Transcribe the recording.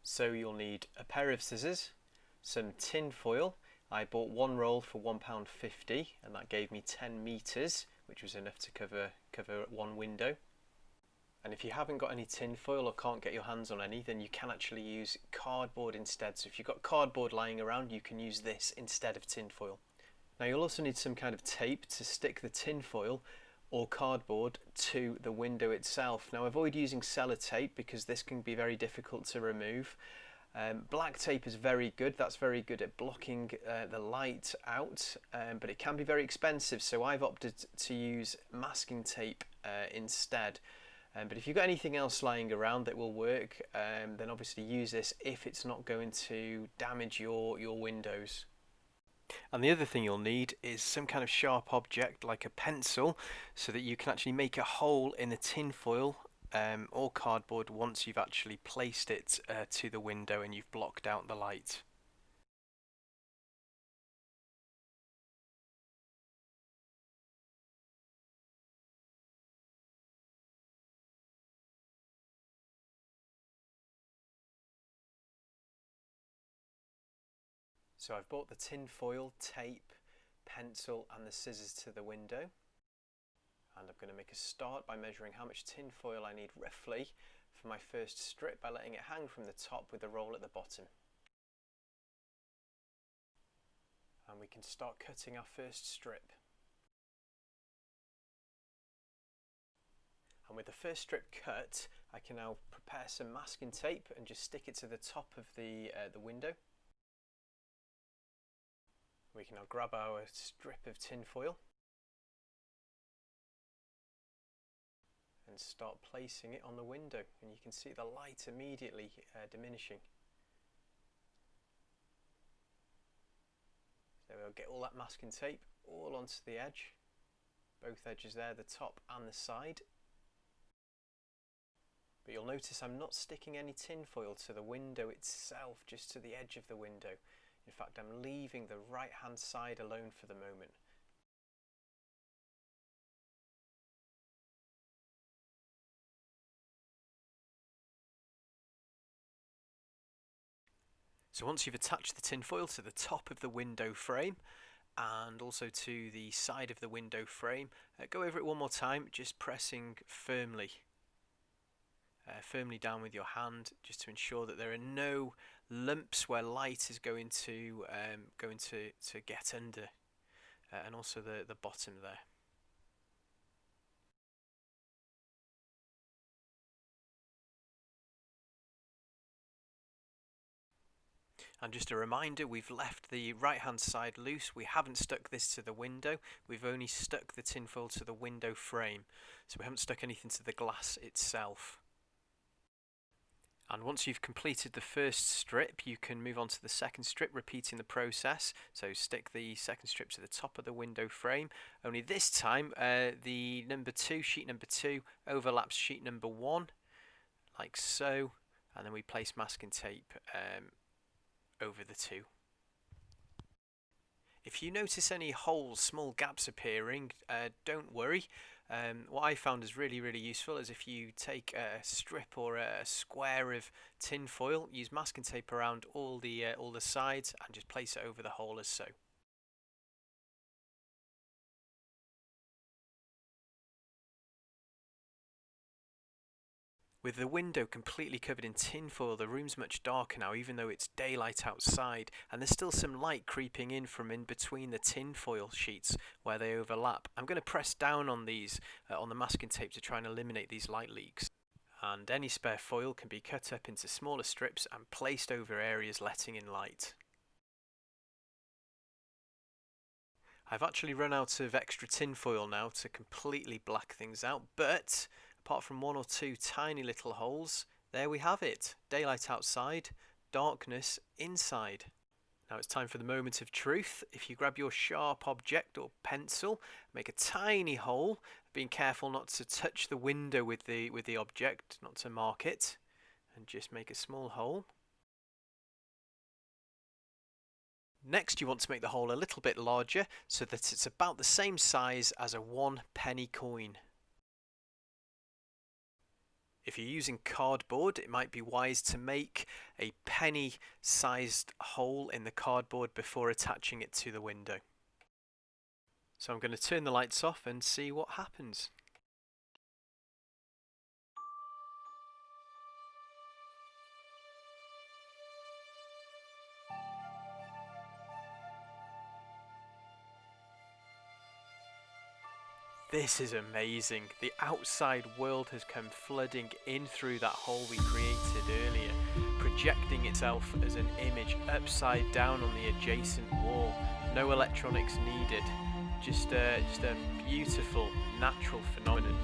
So you'll need a pair of scissors, some tin foil. I bought one roll for £1.50 and that gave me 10 metres, which was enough to cover one window. And if you haven't got any tin foil or can't get your hands on any, then you can actually use cardboard instead. So if you've got cardboard lying around, you can use this instead of tin foil. Now you'll also need some kind of tape to stick the tin foil or cardboard to the window itself. Now avoid using sellotape because this can be very difficult to remove. Black tape is very good, that's very good at blocking the light out, but it can be very expensive, so I've opted to use masking tape instead. But if you've got anything else lying around that will work, then obviously use this if it's not going to damage your windows. And the other thing you'll need is some kind of sharp object like a pencil so that you can actually make a hole in the tin foil or cardboard once you've actually placed it to the window and you've blocked out the light. So I've bought the tin foil, tape, pencil and the scissors to the window. And I'm going to make a start by measuring how much tin foil I need roughly for my first strip by letting it hang from the top with the roll at the bottom. And we can start cutting our first strip. And with the first strip cut, I can now prepare some masking tape and just stick it to the top of the window. We can now grab our strip of tin foil and start placing it on the window, and you can see the light immediately diminishing. So we'll get all that masking tape all onto the edge, both edges there, the top and the side. But you'll notice I'm not sticking any tin foil to the window itself, just to the edge of the window. In fact, I'm leaving the right hand side alone for the moment. So once you've attached the tin foil to the top of the window frame and also to the side of the window frame, go over it one more time, just pressing firmly down with your hand, just to ensure that there are no lumps where light is going to get under, and also the bottom there. And just a reminder, we've left the right hand side loose. We haven't stuck this to the window, we've only stuck the tinfoil to the window frame, so we haven't stuck anything to the glass itself. And once you've completed the first strip, you can move on to the second strip, repeating the process. So stick the second strip to the top of the window frame, only this time the sheet number 2 overlaps sheet number 1, like so, and then we place masking tape over the two. If you notice any holes, small gaps appearing, don't worry. What I found is really useful is if you take a strip or a square of tin foil, use masking tape around all the sides and just place it over the hole as so. With the window completely covered in tin foil, the room's much darker now, even though it's daylight outside, and there's still some light creeping in from in between the tin foil sheets where they overlap. I'm going to press down on these on the masking tape to try and eliminate these light leaks. And any spare foil can be cut up into smaller strips and placed over areas letting in light. I've actually run out of extra tin foil now to completely black things out, but apart from one or two tiny little holes, there we have it. Daylight outside, darkness inside. Now it's time for the moment of truth. If you grab your sharp object or pencil, make a tiny hole, being careful not to touch the window with the object, not to mark it, and just make a small hole. Next, you want to make the hole a little bit larger so that it's about the same size as a 1 penny coin. If you're using cardboard, it might be wise to make a penny-sized hole in the cardboard before attaching it to the window. So I'm going to turn the lights off and see what happens. This is amazing. The outside world has come flooding in through that hole we created earlier, projecting itself as an image upside down on the adjacent wall. No electronics needed. Just a beautiful natural phenomenon.